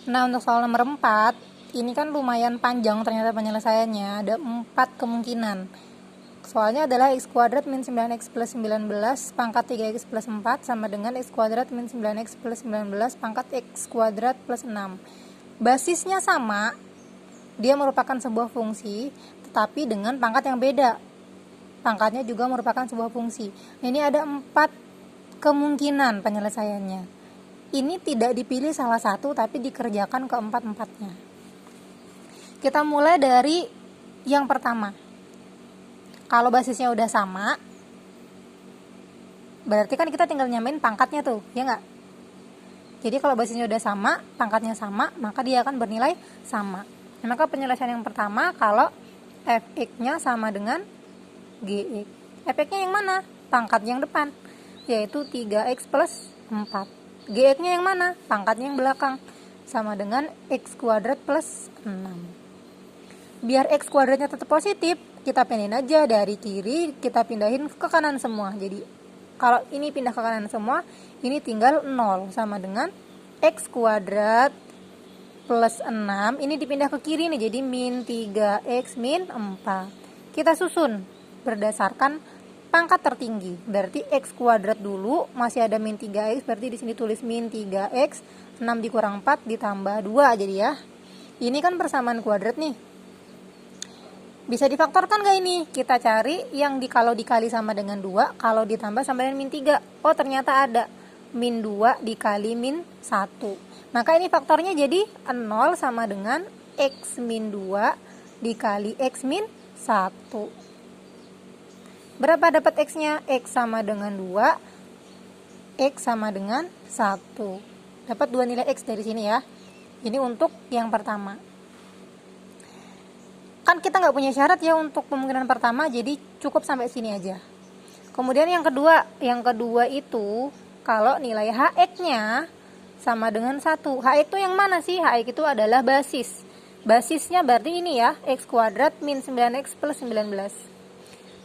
Nah, untuk soal nomor 4, ini kan lumayan panjang ternyata penyelesaiannya. Ada 4 kemungkinan. Soalnya adalah x kuadrat min 9x plus 19 pangkat 3x plus 4 sama dengan x kuadrat min 9x plus 19 pangkat x kuadrat plus 6. Basisnya sama, dia merupakan sebuah fungsi, tetapi dengan pangkat yang beda. Pangkatnya juga merupakan sebuah fungsi. Ini ada 4 kemungkinan penyelesaiannya. Ini tidak dipilih salah satu, tapi dikerjakan keempat-empatnya. Kita mulai dari yang pertama. Kalau basisnya udah sama, berarti kan kita tinggal nyamain pangkatnya tuh, ya nggak? Jadi kalau basisnya udah sama, pangkatnya sama, maka dia akan bernilai sama. Nah, maka penyelesaian yang pertama, kalau fx-nya sama dengan gx. Fx-nya yang mana? Pangkat yang depan, yaitu 3x plus 4. Gx-nya yang mana? Pangkatnya yang belakang, sama dengan x kuadrat plus 6. Biar x kuadratnya tetap positif, kita pindahin aja dari kiri, kita pindahin ke kanan semua. Jadi kalau ini pindah ke kanan semua, ini tinggal 0, sama dengan x kuadrat plus 6. Ini dipindah ke kiri nih, jadi min 3x min 4. Kita susun berdasarkan pangkat tertinggi. Berarti x kuadrat dulu, masih ada min 3x, berarti di sini tulis min 3x, 6 dikurang 4 ditambah 2 jadi ya. Ini kan persamaan kuadrat nih. Bisa difaktorkan gak ini? Kita cari yang kalau dikali sama dengan 2, kalau ditambah sama dengan min 3. Oh, ternyata ada min 2 dikali min 1. Maka ini faktornya jadi 0 sama dengan x min 2 dikali x min 1. Berapa dapat x-nya? X sama dengan 2, x sama dengan 1. Dapat 2 nilai x dari sini ya. Ini untuk yang pertama. Kan kita nggak punya syarat ya untuk kemungkinan pertama, jadi cukup sampai sini aja. Kemudian yang kedua itu kalau nilai hx-nya sama dengan 1. Hx itu yang mana sih? Hx itu adalah basis. Basisnya berarti ini ya, x kuadrat min 9x plus 19.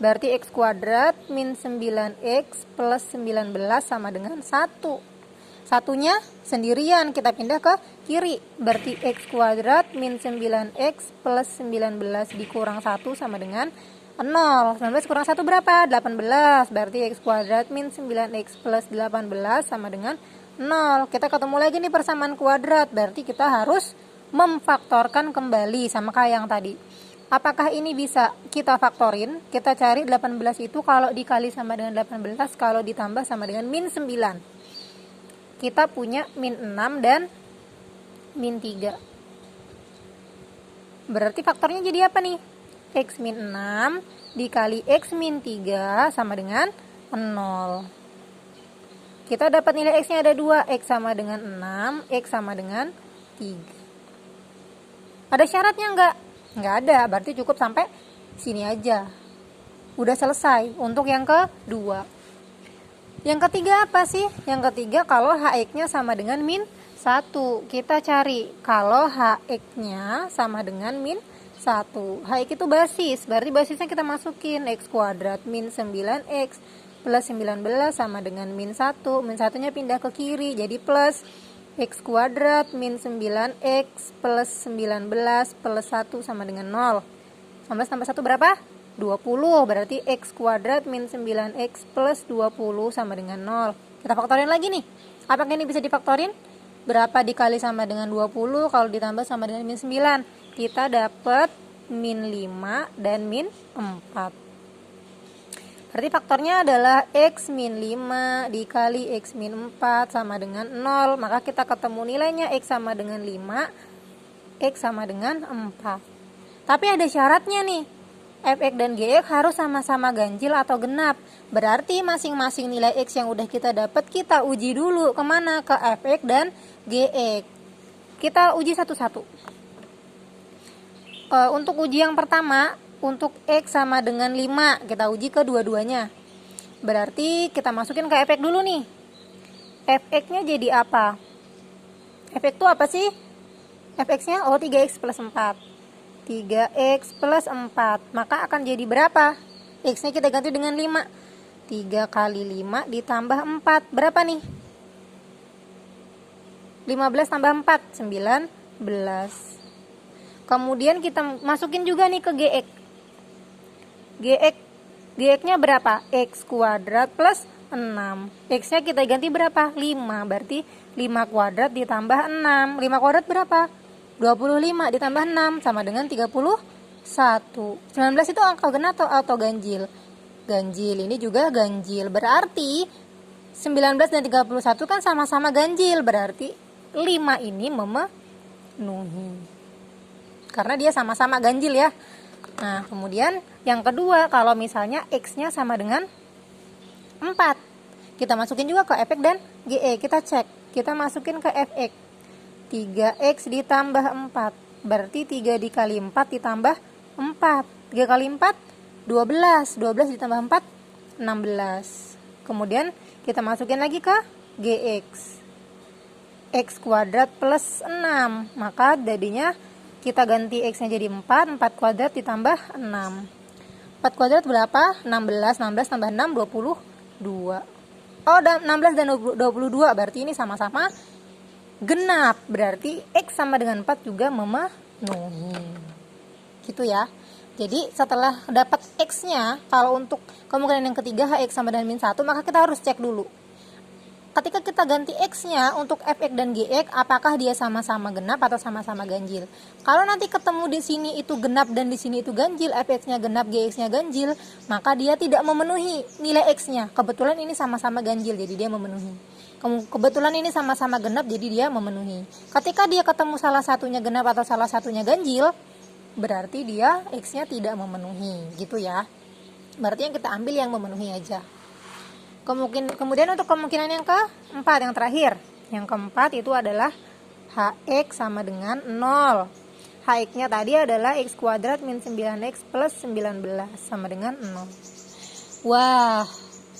Berarti x kuadrat min 9x plus 19 sama dengan 1. Satunya sendirian, kita pindah ke kiri. Berarti x kuadrat min 9x plus 19 dikurang 1 sama dengan 0. 19 kurang 1 berapa? 18. Berarti x kuadrat min 9x plus 18 sama dengan 0. Kita ketemu lagi nih persamaan kuadrat. Berarti kita harus memfaktorkan kembali sama kayak yang tadi. Apakah ini bisa kita faktorin? Kita cari 18 itu kalau dikali sama dengan 18, kalau ditambah sama dengan min 9. Kita punya min 6 dan min 3. Berarti faktornya jadi apa nih? X min 6 dikali X min 3 sama dengan 0. Kita dapat nilai X-nya ada 2. X sama dengan 6, X sama dengan 3. Ada syaratnya enggak? Nggak ada, berarti cukup sampai sini aja. Udah selesai untuk yang kedua. Yang ketiga apa sih? Yang ketiga kalau hx-nya sama dengan min 1. Kita cari kalau hx-nya sama dengan min 1. Hx itu basis, berarti basisnya kita masukin x kuadrat min 9x plus 19 sama dengan min 1. Min 1-nya pindah ke kiri, jadi plus x kuadrat min 9x plus 19 plus 1 sama dengan 0. 19 tambah 1 berapa? 20. Berarti x kuadrat min 9x plus 20 sama dengan 0. Kita faktorin lagi nih. Apakah ini bisa difaktorin? Berapa dikali sama dengan 20 kalau ditambah sama dengan min 9? Kita dapat min 5 dan min 4. Berarti faktornya adalah x min 5 dikali x min 4 sama dengan 0. Maka kita ketemu nilainya x sama dengan 5, x sama dengan 4. Tapi ada syaratnya nih. Fx dan Gx harus sama-sama ganjil atau genap. Berarti masing-masing nilai x yang udah kita dapat kita uji dulu. Kemana? Ke Fx dan Gx. Kita uji satu-satu. Untuk uji yang pertama, untuk x sama dengan 5, kita uji kedua-duanya. Berarti kita masukin ke Fx dulu nih. Fx-nya jadi apa? Fx itu apa sih? Fx-nya 3x plus 4. 3x plus 4. Maka akan jadi berapa? X-nya kita ganti dengan 5. 3 kali 5 ditambah 4. Berapa nih? 15 tambah 4, 19. Kemudian kita masukin juga nih ke GX. GX-nya berapa? X kuadrat plus 6. X-nya kita ganti berapa? 5. Berarti 5 kuadrat ditambah 6. 5 kuadrat berapa? 25 ditambah 6 sama dengan 31. 19 itu angka genap atau ganjil? Ganjil. Ini juga ganjil. Berarti 19 dan 31 kan sama-sama ganjil. Berarti 5 ini memenuhi. Karena dia sama-sama ganjil ya. Nah, kemudian yang kedua, kalau misalnya X-nya sama dengan 4. Kita masukin juga ke fx dan GE. Kita cek. Kita masukin ke fx. 3x ditambah 4. Berarti 3 dikali 4 ditambah 4. 3 kali 4, 12. 12 ditambah 4, 16. Kemudian kita masukin lagi ke GX. X kuadrat plus 6. Maka jadinya kita ganti X-nya jadi 4. 4 kuadrat ditambah 6. 4 kuadrat berapa? 16. 16 tambah 6, 22. Oh, 16 dan 22. Berarti ini sama-sama genap. Berarti X sama dengan 4 juga memenuhi. Gitu ya. Jadi setelah dapat X-nya, kalau untuk kemungkinan yang ketiga HX sama dengan min 1, maka kita harus cek dulu. Ketika kita ganti X-nya untuk fx dan gx, apakah dia sama-sama genap atau sama-sama ganjil? Kalau nanti ketemu di sini itu genap dan di sini itu ganjil, fx-nya genap, gx-nya ganjil, maka dia tidak memenuhi nilai X-nya. Kebetulan ini sama-sama ganjil, jadi dia memenuhi. Kebetulan ini sama-sama genap, jadi dia memenuhi. Ketika dia ketemu salah satunya genap atau salah satunya ganjil, berarti dia X-nya tidak memenuhi, gitu ya. Berarti yang kita ambil yang memenuhi aja. Kemudian untuk kemungkinan yang keempat, yang terakhir. Yang keempat itu adalah HX sama dengan 0. HX-nya tadi adalah X kuadrat min 9X plus 19 sama dengan 0. Wah,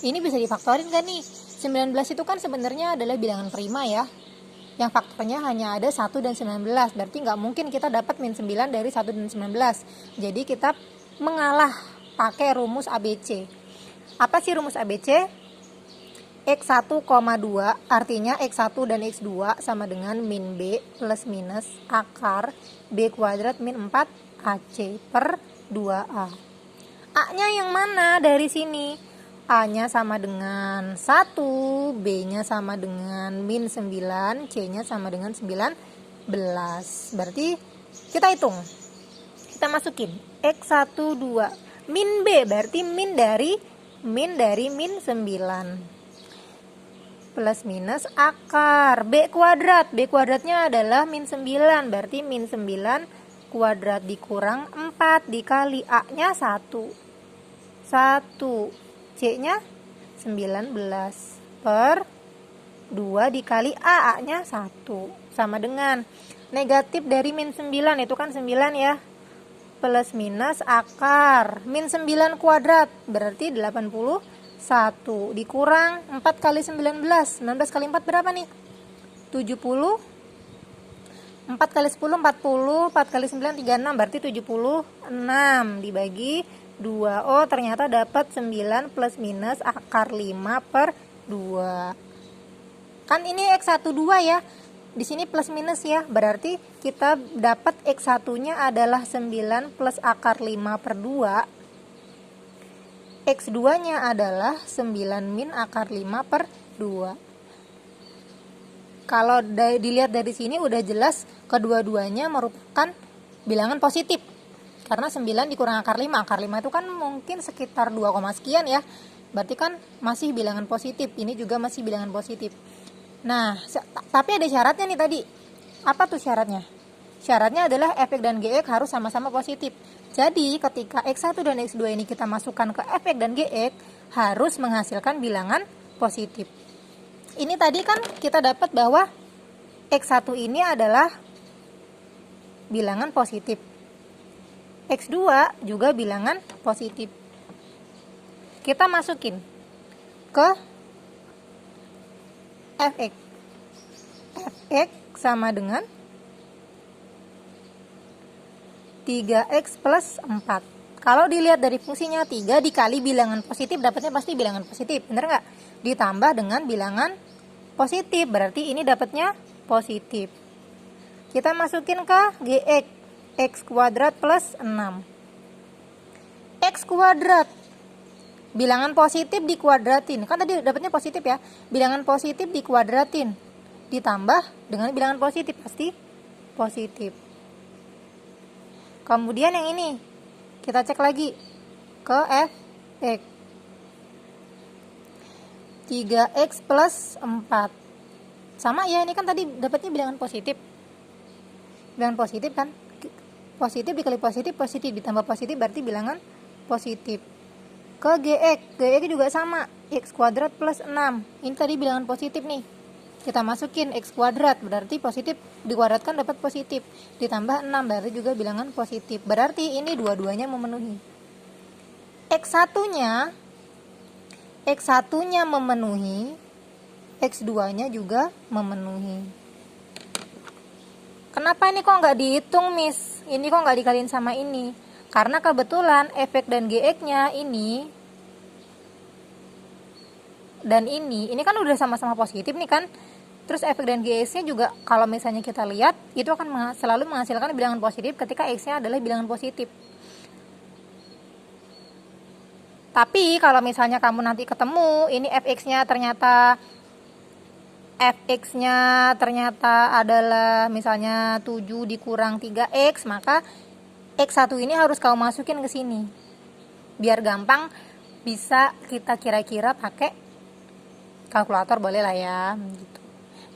ini bisa difaktorin kan nih? 19 itu kan sebenarnya adalah bilangan prima ya. Yang faktornya hanya ada 1 dan 19. Berarti nggak mungkin kita dapat min 9 dari 1 dan 19. Jadi kita mengalah pakai rumus ABC. Apa sih rumus ABC? X1, 2 artinya X1 dan X2 sama dengan min B plus minus akar B kuadrat min 4 AC per 2A. A-nya yang mana dari sini? A-nya sama dengan 1, B-nya sama dengan min 9, C-nya sama dengan 19. Berarti kita hitung. Kita masukin X1, 2. Min B berarti min dari min 9. Plus minus akar B kuadrat. B kuadratnya adalah min 9. Berarti min 9 kuadrat dikurang 4 dikali A-nya 1. 1. C-nya 19 per 2 dikali A-nya 1. Sama dengan negatif dari min 9, itu kan 9 ya. Plus minus akar min 9 kuadrat berarti 81 dikurang 4 kali 19. 19 kali 4 berapa nih? 70. 4 kali 10 40. 4 kali 9 36. Berarti 76 dibagi 2. Oh, ternyata dapat 9 plus minus akar 5 per 2. Kan ini X1 2 ya. Di sini plus minus ya. Berarti kita dapat X1-nya adalah 9 plus akar 5 per 2. X2-nya adalah 9 min akar 5 per 2. Kalau dilihat dari sini udah jelas kedua-duanya merupakan bilangan positif. Karena 9 dikurang akar 5. Akar 5 itu kan mungkin sekitar 2, sekian ya. Berarti kan masih bilangan positif. Ini juga masih bilangan positif. Nah, tapi ada syaratnya nih tadi. Apa tuh syaratnya? Syaratnya adalah fx dan gx harus sama-sama positif. Jadi ketika X1 dan X2 ini kita masukkan ke fx dan gx harus menghasilkan bilangan positif. Ini tadi kan kita dapat bahwa X1 ini adalah bilangan positif. X2 juga bilangan positif. Kita masukin ke fx. Fx sama dengan 3x plus 4. Kalau dilihat dari fungsinya 3 dikali bilangan positif dapatnya pasti bilangan positif, bener nggak? Ditambah dengan bilangan positif, berarti ini dapatnya positif. Kita masukin ke GX, X kuadrat plus 6. X kuadrat, bilangan positif dikuadratin. Kan tadi dapatnya positif ya. Bilangan positif dikuadratin. Ditambah dengan bilangan positif, pasti positif. Kemudian yang ini, kita cek lagi ke Fx. 3x plus 4. Sama ya, ini kan tadi dapatnya bilangan positif. Bilangan positif kan? Positif dikali positif, positif ditambah positif berarti bilangan positif. Ke GX juga sama, x kuadrat plus 6. Ini tadi bilangan positif nih. Kita masukin x kuadrat, berarti positif dikuadratkan dapat positif. Ditambah 6 berarti juga bilangan positif. Berarti ini dua-duanya memenuhi. X1-nya memenuhi, X2-nya juga memenuhi. Kenapa ini kok nggak dihitung, Miss? Ini kok nggak dikaliin sama ini? Karena kebetulan efek dan GX-nya ini dan ini kan udah sama-sama positif nih kan. Terus efek dan GX-nya juga kalau misalnya kita lihat, itu akan selalu menghasilkan bilangan positif ketika X-nya adalah bilangan positif. Tapi kalau misalnya kamu nanti ketemu ini fx-nya ternyata adalah misalnya 7 dikurang 3x, maka x1 ini harus kamu masukin ke sini. Biar gampang bisa kita kira-kira pakai kalkulator, boleh lah ya gitu.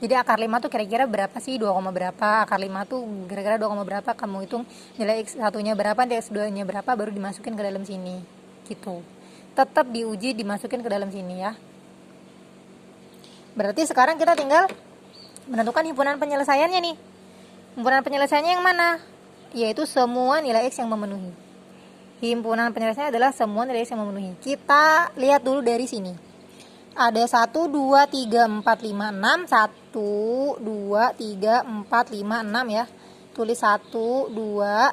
Jadi akar 5 tuh kira-kira berapa sih? 2, berapa? Akar 5 tuh kira-kira 2, berapa? Kamu hitung nilai x1-nya berapa, nilai x2-nya berapa, baru dimasukin ke dalam sini. Gitu. Tetap diuji dimasukin ke dalam sini ya. Berarti sekarang kita tinggal menentukan himpunan penyelesaiannya nih. Himpunan penyelesaiannya yang mana? Yaitu semua nilai x yang memenuhi. Himpunan penyelesaiannya adalah semua nilai x yang memenuhi. Kita lihat dulu dari sini. Ada 1, 2, 3, 4, 5, 6. 1, 2, 3, 4, 5, 6 ya. Tulis 1, 2,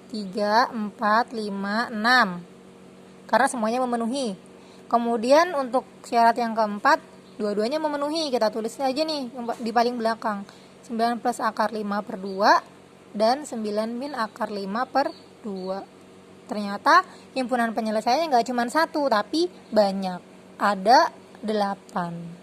3, 4, 5, 6. Karena semuanya memenuhi. Kemudian untuk syarat yang keempat, dua-duanya memenuhi. Kita tulis aja nih di paling belakang. 9 plus akar 5 per 2 dan 9 min akar 5 per 2. Ternyata himpunan penyelesaiannya nggak cuma 1, tapi banyak. Ada 8.